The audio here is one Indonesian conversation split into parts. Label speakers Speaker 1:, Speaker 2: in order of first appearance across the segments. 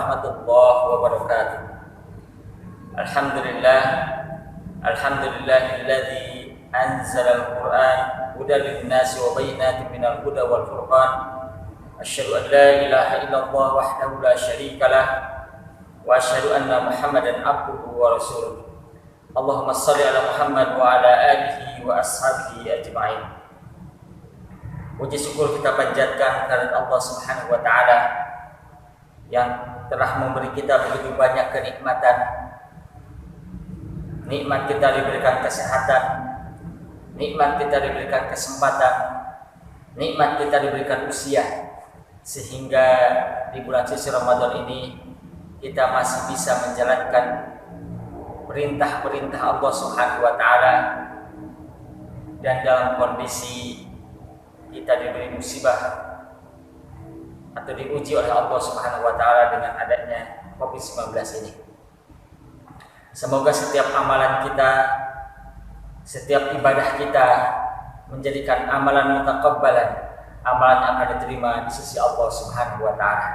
Speaker 1: warahmatullahi wabarakatuh. Alhamdulillahilladzi anzala al-Qur'an hudan lin-nasi wa bayyinatin minal huda wal furqan. Asyhadu an la ilaha illallah wahdahu la syarika lah wa asyhadu anna Muhammadan abduhu wa rasuluh. Allahumma shalli ala Muhammad wa ala alihi wa ashabihi ajma'in. Puji syukur kita panjatkan kepada Allah Subhanahu wa taala yang telah memberi kita begitu banyak kenikmatan. Nikmat kita diberikan kesehatan, nikmat kita diberikan kesempatan, nikmat kita diberikan usia, sehingga di bulan suci Ramadan ini kita masih bisa menjalankan perintah-perintah Allah Subhanahu wa taala, dan dalam kondisi kita diberi musibah atau diuji oleh Allah Subhanahu wa taala dengan adanya Covid-19 ini. Semoga setiap amalan kita, setiap ibadah kita menjadikan amalan mutakabbalan, amalan yang akan diterima di sisi Allah Subhanahu wa taala.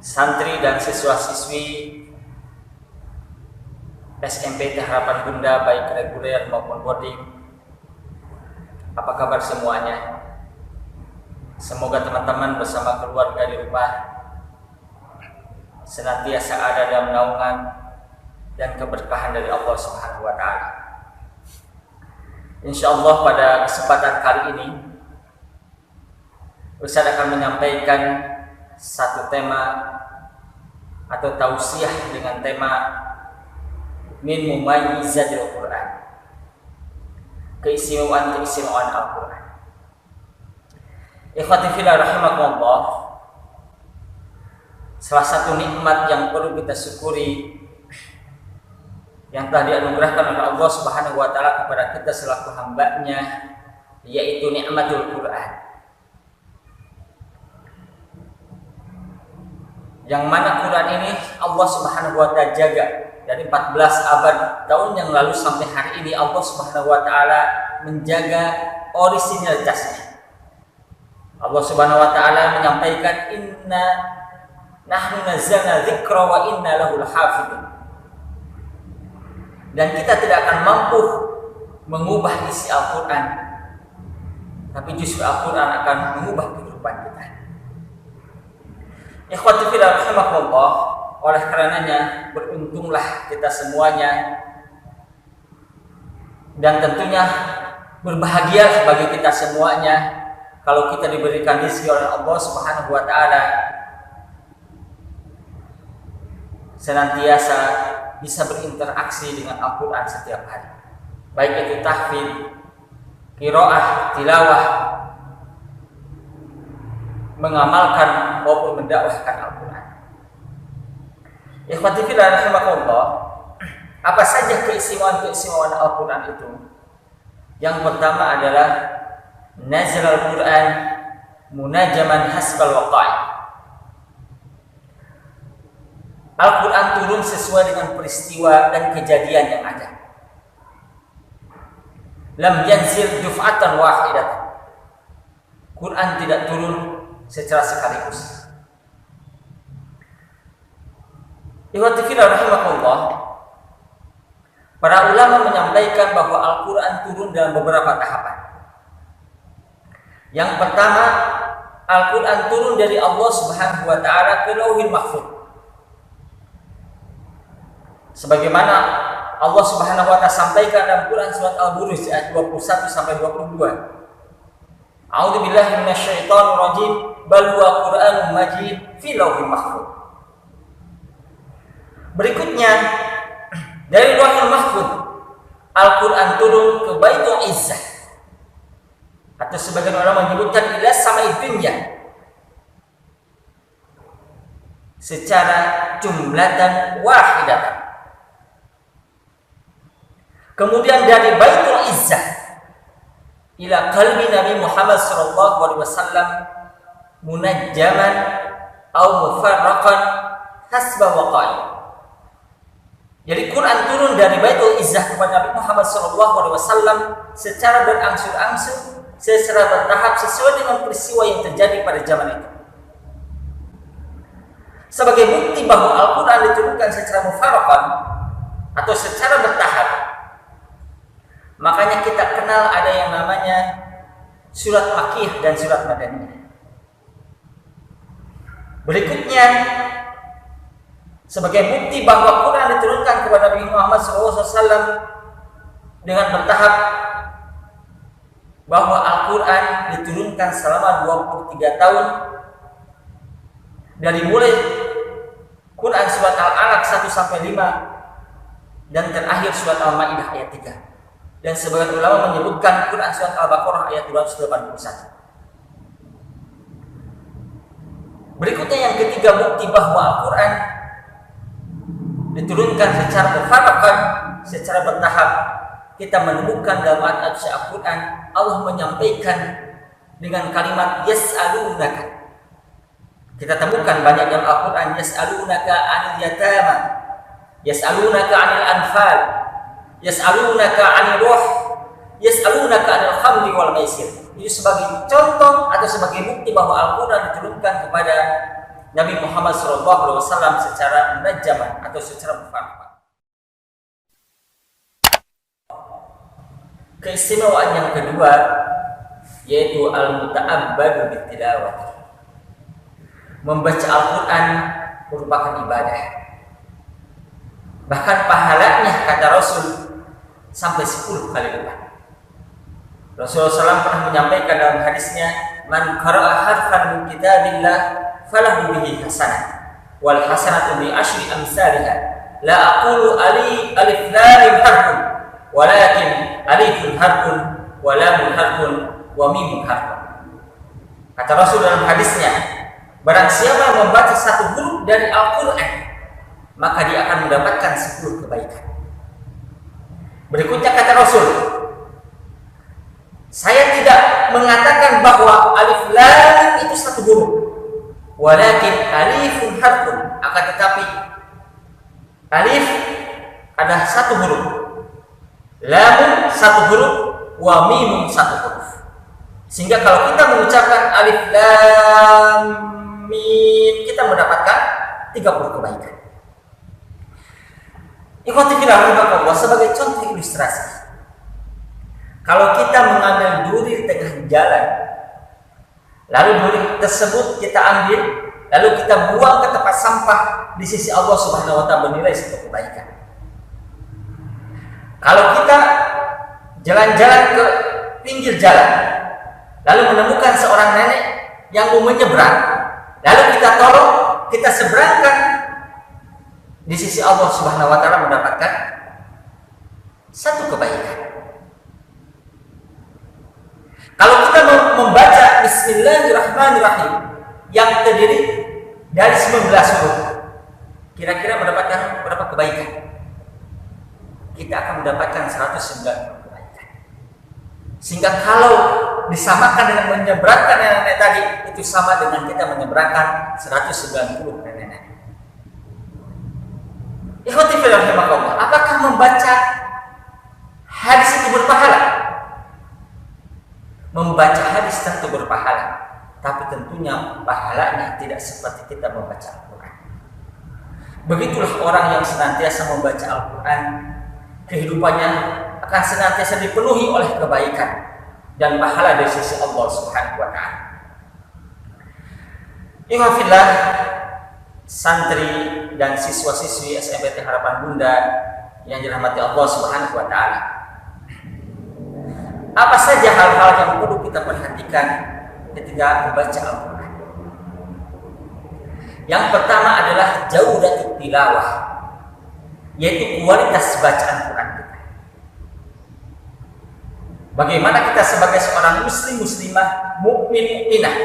Speaker 1: Santri dan siswa-siswi SMPT Harapan Bunda, baik reguler maupun boarding, apa kabar semuanya? Semoga teman-teman bersama keluarga di rumah senantiasa ada dalam naungan dan keberkahan dari Allah Subhanahu wa taala. Insyaallah pada kesempatan kali ini Ustaz akan menyampaikan satu tema atau tausiah dengan tema min mumayyizatil Quran, keistimewaan Al-Quran. Ikhwati fillah rahimakumullah, salah satu nikmat yang perlu kita syukuri yang telah dianugerahkan oleh Allah Subhanahu wa taala kepada kita selaku hamba-Nya, yaitu nikmatul Quran. Yang mana Quran ini Allah Subhanahu wa taala jaga dari 14 abad tahun yang lalu sampai hari ini. Allah Subhanahu wa taala menjaga orisinalitasnya. Allah Subhanahu wa taala menyampaikan inna nahnu nazzalna dzikra wa inna lahu lahafidun. Dan kita tidak akan mampu mengubah isi Al-Qur'an, tapi justru Al-Qur'an akan mengubah kehidupan kita. Ikhwati fillah rahimakumullah, oleh karenanya beruntunglah kita semuanya, dan tentunya berbahagia bagi kita semuanya kalau kita diberikan rezeki oleh Allah Subhanahu wa taala senantiasa bisa berinteraksi dengan Al-Quran setiap hari, baik itu tahfidz, qiraah, tilawah, mengamalkan maupun mendakwahkan Al-Quran. Ikhwati fillah rahimakumullah, apa saja keistimewaan Al-Quran itu? Yang pertama adalah nazal Al-Quran munajaman hasbal waqa'i. Al-Quran turun sesuai dengan peristiwa dan kejadian yang ada. Lam yanzil duf'atan wahidatan. Quran tidak turun secara sekaligus. Ikhwati fillah rahimakumullah, para ulama menyampaikan bahwa Al-Quran turun dalam beberapa tahapan. Yang pertama, Al-Quran turun dari Allah Subhanahu wa taala ke Lauhil Mahfuz. Sebagaimana Allah Subhanahu wa taala sampaikan dalam Quran surat Al-Buruj ayat 21 sampai 22. A'udzu billahi minasyaitonir rajim, bal huwa Qur'anun majid fi lauhil mahfuz. Berikutnya, dari Lauhil Mahfuz Al-Quran turun ke Baitul Izzah, atau sebagian orang menyebutkan ila samai dunya, secara jumlatan wahidatan. Kemudian dari Baitul Izzah ila qalbi Nabi Muhammad sallallahu alaihi wasallam munajjaman atau mufarraqan hasba waqa'i. Jadi Quran turun dari Baitul Izzah kepada Nabi Muhammad sallallahu alaihi wasallam secara berangsur-angsur, secara bertahap sesuai dengan peristiwa yang terjadi pada zaman itu. sebagai bukti bahwa Al-Quran diturunkan secara mufaraqan atau secara bertahap. Makanya kita kenal ada yang namanya surat Makkiyah dan surat Madaniyah. Berikutnya, sebagai bukti bahwa Quran diturunkan kepada Nabi Muhammad SAW dengan bertahap, bahwa Al-Quran diturunkan selama 23 tahun dari mulai Quran surat Al-Alaq 1-5 dan terakhir surat Al-Maidah ayat 3. Dan sebagian ulama menyebutkan Quran surat Al-Baqarah ayat 281. Berikutnya yang ketiga, bukti bahwa Al-Quran diturunkan secara mufaraqan, secara bertahap. Kita menemukan dalam ayat Al-Quran Allah menyampaikan dengan kalimat yas'alunaka. Kita temukan banyak dalam Al-Quran, yas'alunaka 'anil yatama, yas'alunaka 'anil anfal, yas'alunaka 'anil ruh, yas'alunaka 'anil khamri wal maisir. Itu sebagai contoh atau sebagai bukti bahwa Al-Quran diturunkan kepada Nabi Muhammad SAW secara munajjamah atau secara mufaraqan. Keistimewaan yang kedua yaitu al-muta'abbadu bitilawah. Membaca Al-Quran merupakan ibadah. Bahkan pahalanya kata Rasul sampai 10 kali lipat. Rasulullah SAW pernah menyampaikan dalam hadisnya, man qara'a harfan min kitabillah falahu bihi hasanah wal hasanatu bi asyri amsalha la aqulu alif lam mim harfun walakin alifun harfun wa lamun harfun wa mimun harfun. Kata Rasul dalam hadisnya, barang siapa yang membaca satu huruf dari Al-Quran maka dia akan mendapatkan 10 kebaikan. Berikutnya kata Rasul, saya tidak mengatakan bahwa alif lam itu satu huruf, walakin alifun harfun, akan tetapi alif adalah satu huruf, lamun satu huruf, wa mimun satu huruf. Sehingga kalau kita mengucapkan alif lam mim, kita mendapatkan 30 kebaikan. Ikhwati fillah rahimakumullah, sebagai contoh ilustrasi, kalau kita mengambil duri di tengah jalan, lalu duri tersebut kita ambil, lalu kita buang ke tempat sampah, di sisi Allah Subhanahu wa Ta'ala bernilai 1 kebaikan. Kalau kita jalan-jalan ke pinggir jalan, lalu menemukan seorang nenek yang mau menyeberang, lalu kita tolong, kita seberangkan, di sisi Allah Subhanahu wa Ta'ala mendapatkan 1 kebaikan. Kalau kita membaca Bismillahirrahmanirrahim yang terdiri dari 19 huruf, kira-kira mendapatkan berapa kebaikan? Kita akan mendapatkan 190 kebaikan. Sehingga kalau disamakan dengan menyeberangkan nenek tadi, itu sama dengan kita menyeberangkan 190 nenek. Ikhwati fillah rahimakumullah, apakah membaca hadis itu berpahala? Membaca hadis tentu berpahala, tapi tentunya pahalanya tidak seperti kita membaca Al-Quran. Begitulah orang yang senantiasa membaca Al-Quran, kehidupannya akan senantiasa dipenuhi oleh kebaikan dan pahala dari sisi Allah Subhanahu wa Ta'ala. Ikhwafillah, santri dan siswa-siswi SMPT Harapan Bunda yang dirahmati Allah Subhanahu wa Ta'ala, apa saja hal-hal yang perlu kita perhatikan ketika membaca Al-Quran? Yang pertama adalah jaudatul tilawah, yaitu kualitas bacaan Quran kita. Bagaimana kita sebagai seorang muslimah, mukminah,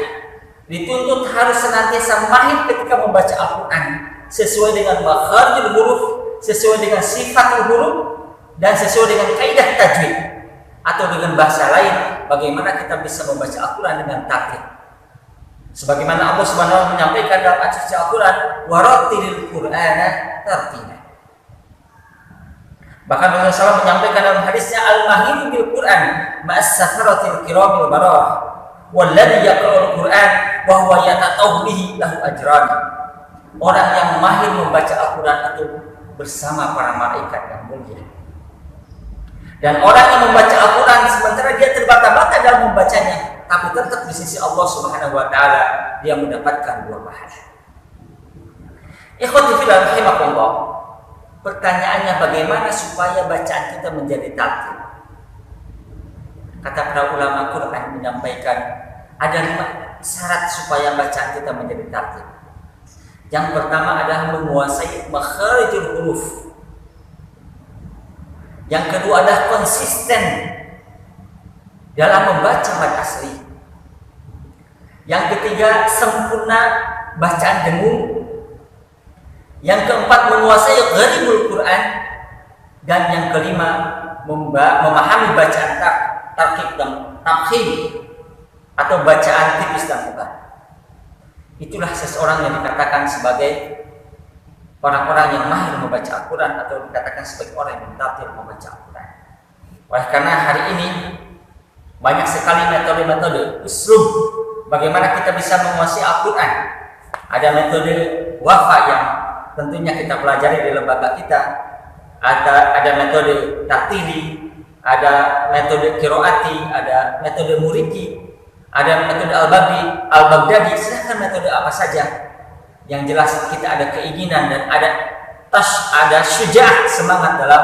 Speaker 1: dituntut harus senantiasa mahir ketika membaca Al-Quran sesuai dengan makharijul huruf, sesuai dengan sifat huruf, dan sesuai dengan kaidah tajwid. Atau dengan bahasa lain, bagaimana kita bisa membaca Al-Quran dengan tartil. Sebagaimana Allah Subhanahu wa Ta'ala menyampaikan dalam ayat suci Al-Quran, warattilil Qur'ana tartila. Bahkan Rasulullah SAW menyampaikan dalam hadisnya, al-mahiru bil Qur'an ma'as safaratil kiramil bararah walladhi yaqra'ul Qur'an wa huwa yata'awwu bihi lahu ajran. orang yang mahir membaca Al-Quran itu bersama para malaikat yang mulia. Dan orang yang membaca Al-Quran sementara dia terbata-bata dalam membacanya, tapi tetap di sisi Allah Subhanahu wa Ta'ala dia mendapatkan 2 pahala. Ikhwati fillah rahimakumullah. Pertanyaannya, bagaimana supaya bacaan kita menjadi tartil? Kata para ulama Quran menyampaikan ada 5 syarat supaya bacaan kita menjadi tartil. Yang pertama adalah menguasai makharijul huruf. Yang kedua adalah konsisten dalam membaca mad asli. Yang ketiga, sempurna bacaan dengung. Yang keempat, menguasai gharibul Quran. Dan yang kelima, memahami bacaan tarkib dan tafkhim atau bacaan tipis dan tebal. Itulah seseorang yang dikatakan sebagai orang-orang yang mahir membaca Al-Quran, atau dikatakan sebagai orang yang tartil membaca Al-Quran. Oleh karena hari ini banyak sekali metode-metode uslub bagaimana kita bisa menguasai Al-Quran. Ada metode wafa yang tentunya kita pelajari di lembaga kita. Ada metode tartili, ada metode qiraati, ada metode muriki, ada metode al-Baghdadi. Silahkan metode apa saja, yang jelas kita ada keinginan dan ada syuja'ah, semangat dalam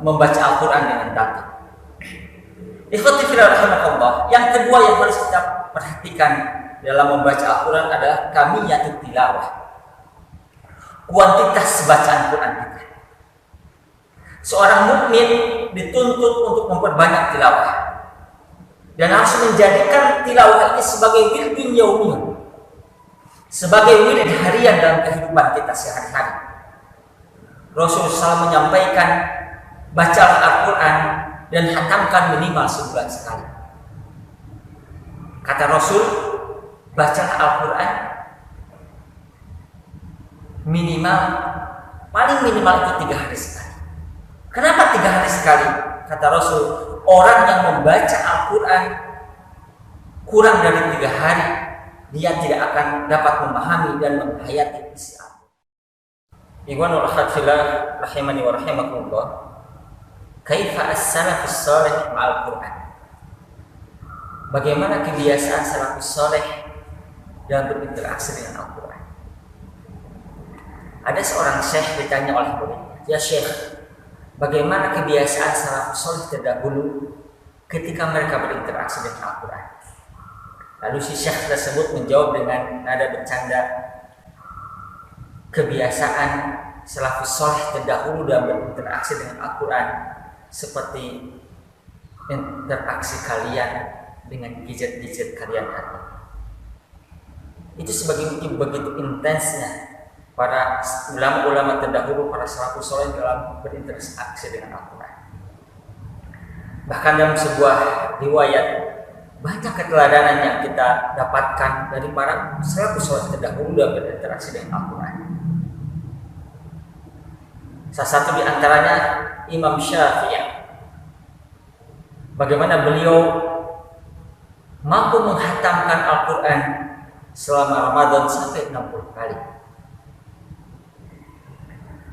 Speaker 1: membaca Al-Quran dengan tartil. Ikhwati fillah rahimakumullah. Yang kedua yang harus kita perhatikan dalam membaca Al-Quran adalah kamiyatut tilawah, kuantitas bacaan Quran kita. Seorang mukmin dituntut untuk memperbanyak tilawah dan harus menjadikan tilawah ini sebagai wirdun yaumiyah, sebagai wirid harian dalam kehidupan kita sehari-hari. Rasulullah SAW menyampaikan, bacalah Al-Quran dan hatamkan minimal sebulan sekali. Kata Rasul, bacalah Al-Quran paling minimal itu 3 hari sekali. Kenapa 3 hari sekali? Kata Rasul, orang yang membaca Al-Quran kurang dari 3 hari, dia tidak akan dapat memahami dan menghayati isi Al-Quran. Ikhwanul fillah rahimani wa rahimakumullah. Kaifa as-salafus salih ma'al Quran? Bagaimana kebiasaan salafus salih dalam berinteraksi dengan Al-Quran? Ada seorang syekh ditanya oleh muridnya, "Ya syekh, bagaimana kebiasaan salafus salih terdahulu ketika mereka berinteraksi dengan Al-Quran?" Lalu si syekh tersebut menjawab dengan nada bercanda, kebiasaan salafus salih terdahulu dalam berinteraksi dengan Al-Quran seperti interaksi kalian dengan gadget-gadget kalian hari ini. Itu begitu intensnya para ulama-ulama terdahulu, para salafus salih dalam berinteraksi dengan Al-Quran. Bahkan dalam sebuah riwayat, banyak keteladanan yang kita dapatkan dari para salafus salih terdahulu dalam berinteraksi dengan Al-Quran. Salah satu di antaranya Imam Syafi'i. Bagaimana beliau mampu menghatamkan Al-Quran selama Ramadan sampai 60 kali.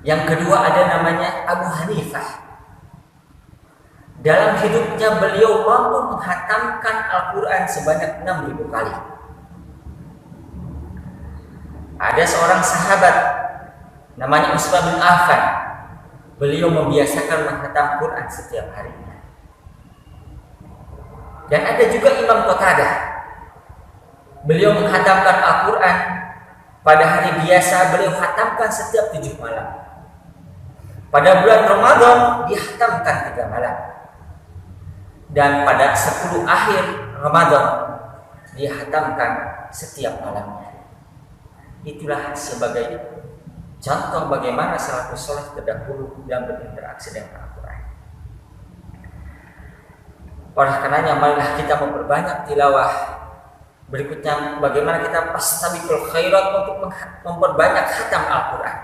Speaker 1: Yang kedua ada namanya Abu Hanifah. Dalam hidupnya beliau mampu menghatamkan Al-Quran sebanyak 6.000 kali. Ada seorang sahabat namanya Utsman bin Affan. Beliau membiasakan menghatam Quran setiap harinya. Dan ada juga Imam Qatadah. Beliau menghatamkan Al-Quran pada hari biasa, beliau hatamkan setiap 7 malam. Pada bulan Ramadan dihatamkan 3 malam. Dan pada 10 akhir Ramadan dihatamkan setiap malamnya. Itulah sebagai contoh bagaimana salafus saleh terdahulu dalam berinteraksi dengan Al-Quran. Oleh karenanya marilah kita memperbanyak tilawah. Berikutnya bagaimana kita fastabiqul khairat untuk memperbanyak khatam Al-Quran.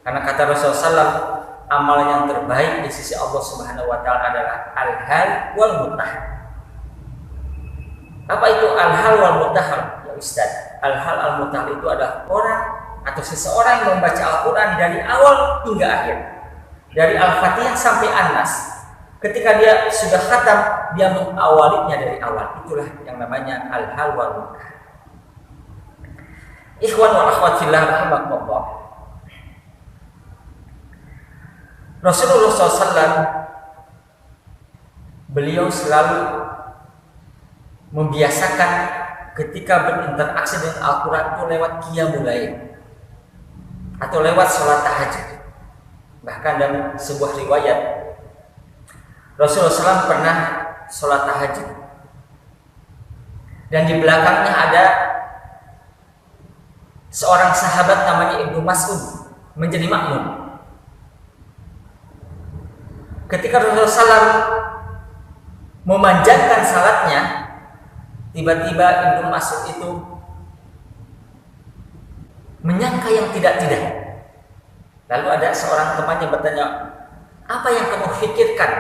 Speaker 1: Karena kata Rasulullah SAW, amal yang terbaik di sisi Allah Subhanahu wa Ta'ala adalah al-hal wal mutahal. Apa itu al-hal wal mutahal? Ya Ustaz, al-hal al-mutahal itu adalah orang atau seseorang yang membaca Al-Quran dari awal hingga akhir, dari Al-Fatihah sampai An-Nas, ketika dia sudah khatam, dia mengawalinya dari awal. Itulah yang namanya al-hal wal munkar. Ikhwan wal akhwat fillah rahimakumullah. Rasulullah SAW, beliau selalu membiasakan ketika berinteraksi dengan Al-Quran itu lewat qiyamul lail atau lewat sholat tahajud. Bahkan dalam sebuah riwayat, Rasulullah SAW pernah sholat tahajud dan di belakangnya ada seorang sahabat namanya Ibnu Mas'ud menjadi makmum. Ketika Rasulullah SAW memanjangkan salatnya, tiba-tiba Ibnu Mas'ud itu menyangka yang tidak-tidak. Lalu ada seorang temannya bertanya, apa yang kamu pikirkan,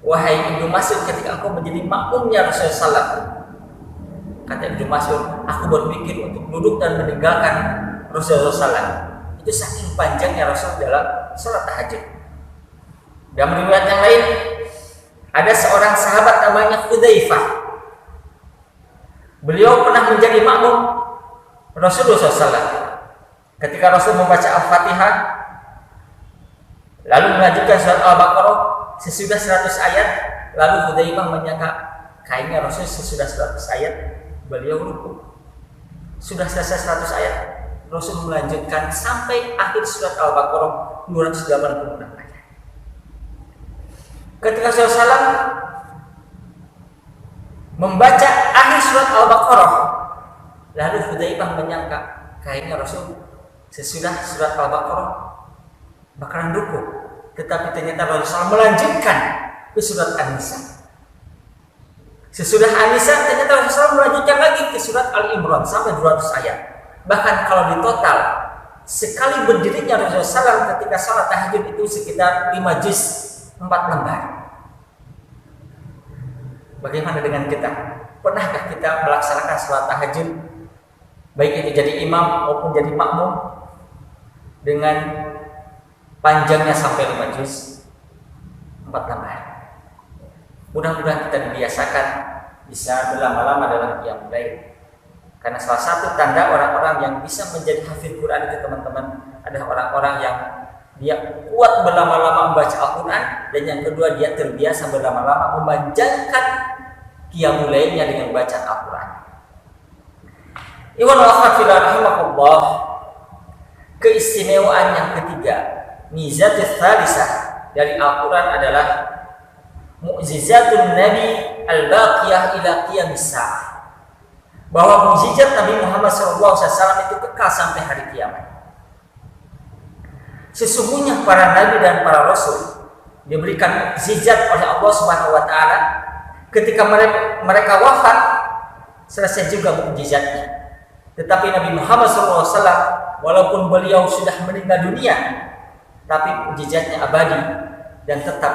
Speaker 1: wahai Ibnu Mas'ud, ketika engkau menjadi makmumnya Rasulullah SAW? Kata Ibnu Mas'ud, aku berpikir untuk duduk dan meninggalkan Rasulullah SAW. Itu saking panjangnya Rasul dalam sholat tahajud. Dan riwayat yang lain, ada seorang sahabat namanya Hudzaifah. Beliau pernah menjadi makmum Rasulullah SAW. Ketika Rasul membaca Al-Fatihah, lalu melanjutkan surat Al-Baqarah sesudah 100 ayat, lalu Hudzaifah menyangka kayaknya Rasul sesudah 100 ayat beliau rukuk. Sudah selesai 100 ayat, Rasul melanjutkan sampai akhir surat Al-Baqarah 286 ayat. Ketika Rasulullah SAW membaca akhir surat Al-Baqarah, lalu Hudzaifah menyangka kayaknya Rasul sesudah surat Al-Baqarah bakalan rukuk, tetapi ternyata Rasulullah melanjutkan ke surat An-Nisa. Sesudah An-Nisa ternyata Rasulullah melanjutkan lagi ke surat Al-Imran sampai 200 ayat. Bahkan kalau di total sekali berdirinya Rasulullah SAW ketika salat tahajud itu sekitar 5 juz, 4 lembar. Bagaimana dengan kita? Pernahkah kita melaksanakan salat tahajud, baik itu jadi imam maupun jadi makmum, dengan panjangnya sampai 5 juz, 4 lembar? Mudah-mudahan kita dibiasakan bisa berlama-lama dalam qiyamul lail. Karena salah satu tanda orang-orang yang bisa menjadi hafiz Quran itu, teman-teman, adalah orang-orang yang dia kuat berlama-lama membaca Al-Quran, dan yang kedua dia terbiasa berlama-lama memanjangkan qiyamul lailnya dengan bacaan Al-Quran. Iwan wa akhwat rahimakumullah, keistimewaan yang ketiga, mizatus tsalisah dari Al-Quran adalah mu'jizatun Nabi al-baqiyah ila qiyamis sa'ah. Bahwa mukjizat Nabi Muhammad SAW itu kekal sampai hari kiamat. Sesungguhnya para nabi dan para rasul diberikan mukjizat oleh Allah Subhanahu wa taala. Ketika mereka wafat, selesai juga mukjizatnya. Tetapi Nabi Muhammad SAW, walaupun beliau sudah meninggal dunia, tapi mukjizatnya abadi dan tetap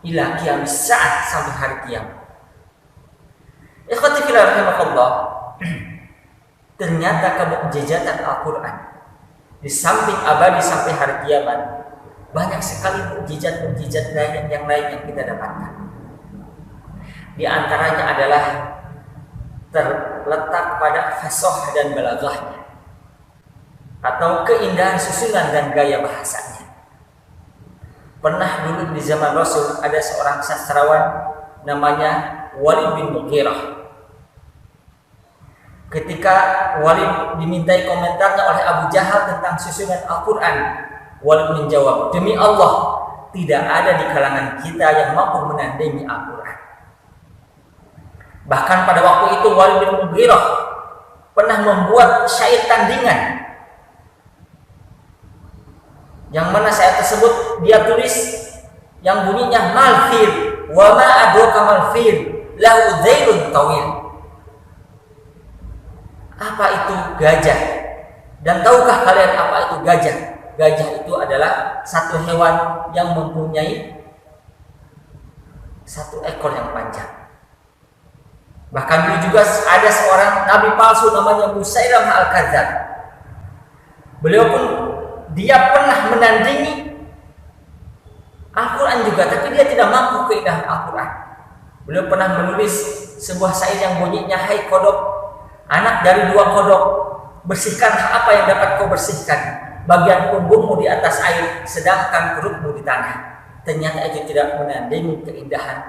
Speaker 1: ila qiyamis sa'ah, sampai hari kiamat. Ikhwati fillah rahimakumullah, ternyata kemukjizatan Al-Quran di samping abadi sampai hari kiamat, banyak sekali mukjizat-mukjizat yang lain yang kita dapatkan. Di antaranya adalah terletak pada fasah dan balaghahnya, atau keindahan susunan dan gaya bahasanya. Pernah dulu di zaman Rasul ada seorang sastrawan namanya Walid bin Mughirah. Ketika Walid dimintai komentarnya oleh Abu Jahal tentang susunan Al-Quran, Walid menjawab, demi Allah, tidak ada di kalangan kita yang mampu menandingi Al-Quran. Bahkan pada waktu itu Walid bin Mughirah pernah membuat syair tandingan, yang mana syair tersebut dia tulis yang bunyinya malfir wa ma adraka malfir lahu dzailun tawil. Apa itu gajah? Dan tahukah kalian apa itu gajah? Gajah itu adalah satu hewan yang mempunyai satu ekor yang panjang. Bahkan dulu juga ada seorang nabi palsu namanya Musailamah al-Kadzdzab. Beliau pun dia pernah menandingi Al-Quran juga, tapi dia tidak mampu keindahan Al-Quran. Beliau pernah menulis sebuah syair yang bunyinya, hai kodok, anak dari dua kodok, bersihkan apa yang dapat kau bersihkan, bagian punggungmu di atas air, sedangkan perutmu di tanah. Ternyata itu tidak menandingi keindahan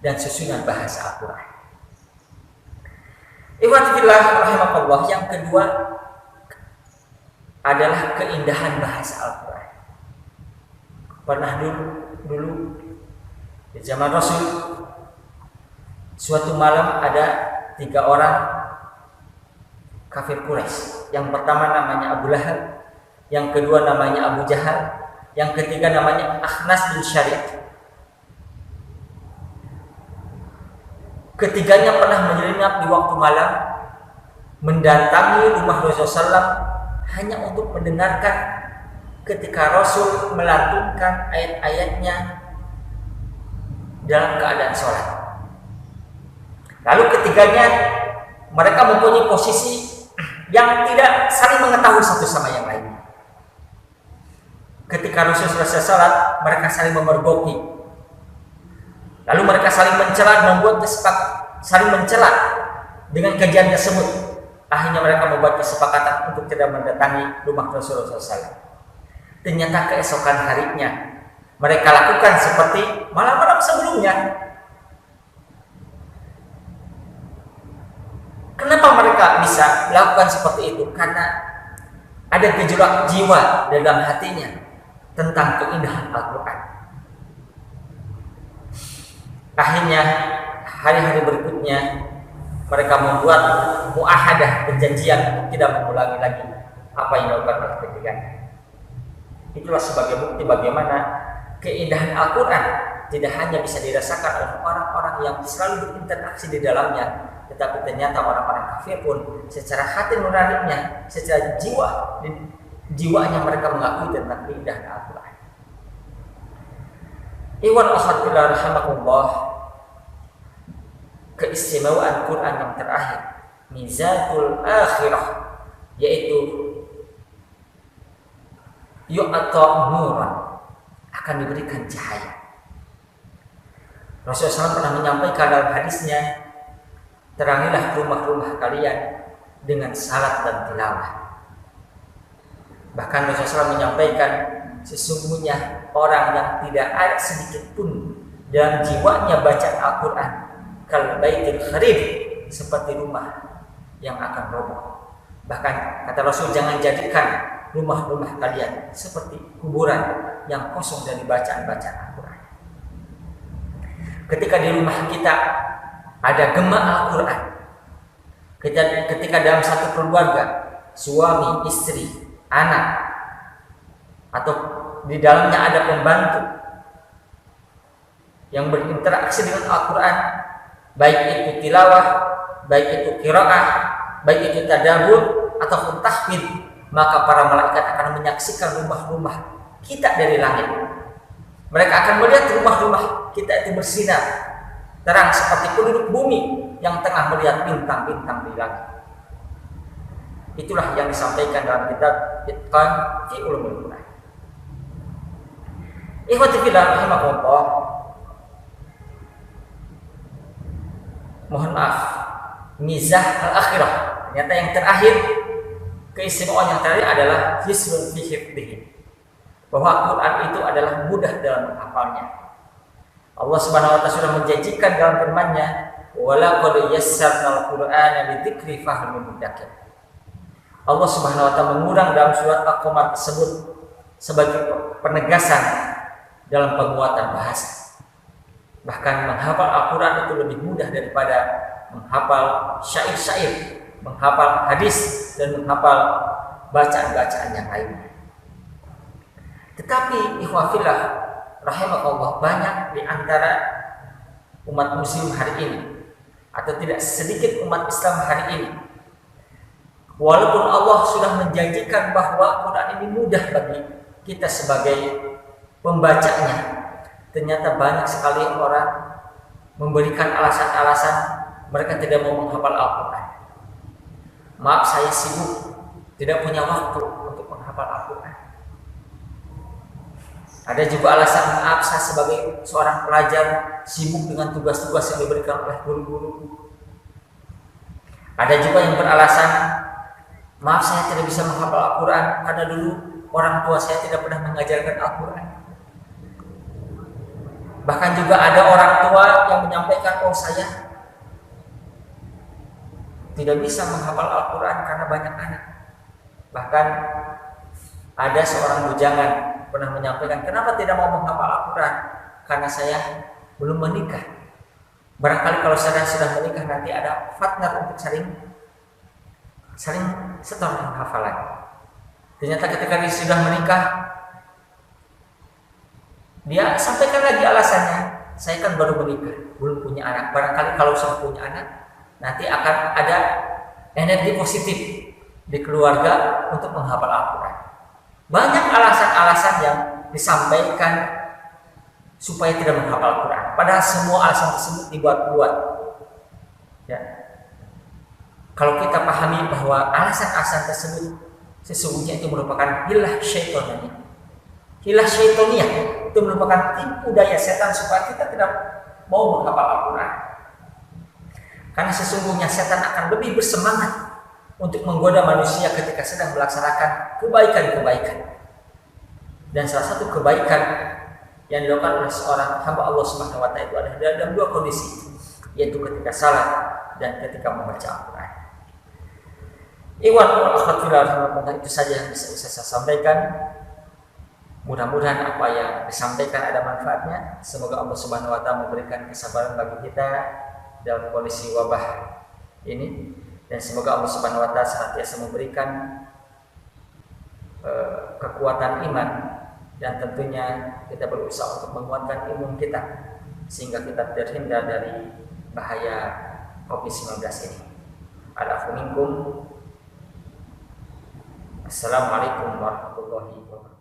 Speaker 1: dan susunan bahasa Al-Quran. Ikhwatillah rahimakallah, yang kedua adalah keindahan bahasa Al-Quran. Pernah dulu di zaman Rasul, suatu malam ada 3 orang kafir Quraisy. Yang pertama namanya Abu Lahab, yang kedua namanya Abu Jahal, yang ketiga namanya Akhnas bin Syariq. Ketiganya pernah menyelinap di waktu malam, mendatangi rumah Rasulullah SAW hanya untuk mendengarkan ketika Rasul melantunkan ayat-ayatnya dalam keadaan sholat. Lalu ketiganya mereka mempunyai posisi yang tidak saling mengetahui satu sama yang lain. Ketika Rasul selesai sholat, mereka saling memergoki. Lalu mereka saling mencela, saling mencela dengan kejadian tersebut. Akhirnya mereka membuat kesepakatan untuk tidak mendatangi rumah Rasulullah SAW. Ternyata keesokan harinya mereka lakukan seperti malam-malam sebelumnya. Kenapa mereka bisa melakukan seperti itu? Karena ada gejolak jiwa dalam hatinya tentang keindahan Al-Quran. Akhirnya hari-hari berikutnya mereka membuat muahadah, perjanjian untuk tidak mengulangi lagi apa yang dilakukan oleh ketiganya. Itulah sebagai bukti bagaimana keindahan Al-Quran tidak hanya bisa dirasakan oleh orang-orang yang selalu berinteraksi di dalamnya, tetapi ternyata orang-orang kafir pun secara hati nuraninya, secara jiwanya mereka mengakui tentang keindahan Al-Quran. Iwan akhwatillah rahimakumullah, keistimewaan Quran yang terakhir, mizatul akhirah, yaitu yu'ata nuran, akan diberikan cahaya. Rasulullah SAW pernah menyampaikan dalam hadisnya, terangilah rumah-rumah kalian dengan salat dan tilawah. Bahkan Rasulullah SAW menyampaikan, sesungguhnya orang yang tidak ada sedikit pun dalam jiwanya bacaan Al-Quran, kal baitil kharib, seperti rumah yang akan roboh. Bahkan kata Rasul, jangan jadikan rumah-rumah kalian seperti kuburan yang kosong dari bacaan-bacaan Al-Quran. Ketika di rumah kita ada gema Al-Quran, ketika dalam satu keluarga, suami, istri, anak, atau di dalamnya ada pembantu yang berinteraksi dengan Al-Quran, baik itu tilawah, baik itu qiraah, baik itu tadabbur ataupun tahfidz, maka para malaikat akan menyaksikan rumah-rumah kita dari langit. Mereka akan melihat rumah-rumah kita itu bersinar terang seperti penduduk bumi yang tengah melihat bintang-bintang di langit. Itulah yang disampaikan dalam kitab Itqan fi Ulumul Quran. Ikhwati fillah rahimakumullah. Mohon maaf, mizah al-akhirah. Ternyata yang terakhir, keistimewaan yang terakhir adalah hisrun fi hifdhihi, bahwa Quran itu adalah mudah dalam menghafalnya. Allah Subhanahu wa taala sudah menjanjikan dalam firman-Nya, "Wa laqad yassarnal Qur'ana lidzikri fahal muddakir." Allah Subhanahu wa taala mengurang dalam surat Al-Qamar tersebut sebagai penegasan dalam penguatan bahasa. Bahkan menghafal Al-Quran itu lebih mudah daripada menghafal syair-syair, menghafal hadis, dan menghafal bacaan-bacaan yang lainnya. Tetapi ikhwafillah rahimakallah, banyak di antara umat muslim hari ini, atau tidak sedikit umat Islam hari ini, walaupun Allah sudah menjanjikan bahwa Quran ini mudah bagi kita sebagai pembacanya, ternyata banyak sekali orang memberikan alasan-alasan mereka tidak mau menghafal Al-Quran. Maaf, saya sibuk, tidak punya waktu untuk menghafal Al-Quran. Ada juga alasan, maaf, saya sebagai seorang pelajar sibuk dengan tugas-tugas yang diberikan oleh guru-guru. Ada juga yang beralasan, maaf, saya tidak bisa menghafal Al-Quran karena dulu orang tua saya tidak pernah mengajarkan Al-Quran. Bahkan juga ada orang tua yang menyampaikan, oh saya tidak bisa menghafal Al-Quran karena banyak anak. Bahkan ada seorang bujangan pernah menyampaikan, kenapa tidak mau menghafal Al-Quran? Karena saya belum menikah. Barangkali kalau saya sudah menikah nanti ada partner untuk saling setor hafalan. Ternyata ketika dia sudah menikah, dia sampaikan lagi alasannya, saya kan baru menikah, belum punya anak. Barangkali kalau sudah punya anak, nanti akan ada energi positif di keluarga untuk menghafal Al-Quran. Banyak alasan-alasan yang disampaikan supaya tidak menghafal Al-Quran. Padahal semua alasan tersebut dibuat-buat. Ya. Kalau kita pahami bahwa alasan-alasan tersebut sesungguhnya itu merupakan hilah syaitoniyah. Hilah syaitoniyah itu merupakan tipu daya setan supaya kita tidak mau menghafal Al-Quran. Karena sesungguhnya setan akan lebih bersemangat untuk menggoda manusia ketika sedang melaksanakan kebaikan-kebaikan. Dan salah satu kebaikan yang dilakukan oleh seorang hamba Allah Subhanahu wa taala itu ada dalam dua kondisi, yaitu ketika salat dan ketika membaca Al-Quran. Iwan itu saja yang bisa saya sampaikan. Mudah-mudahan apa yang disampaikan ada manfaatnya. Semoga Allah Subhanahu wa taala memberikan kesabaran bagi kita dalam kondisi wabah ini, dan semoga Allah Subhanahu wa taala senantiasa memberikan kekuatan iman, dan tentunya kita berusaha untuk menguatkan imun kita sehingga kita terhindar dari bahaya COVID-19 ini. Assalamualaikum warahmatullahi wabarakatuh.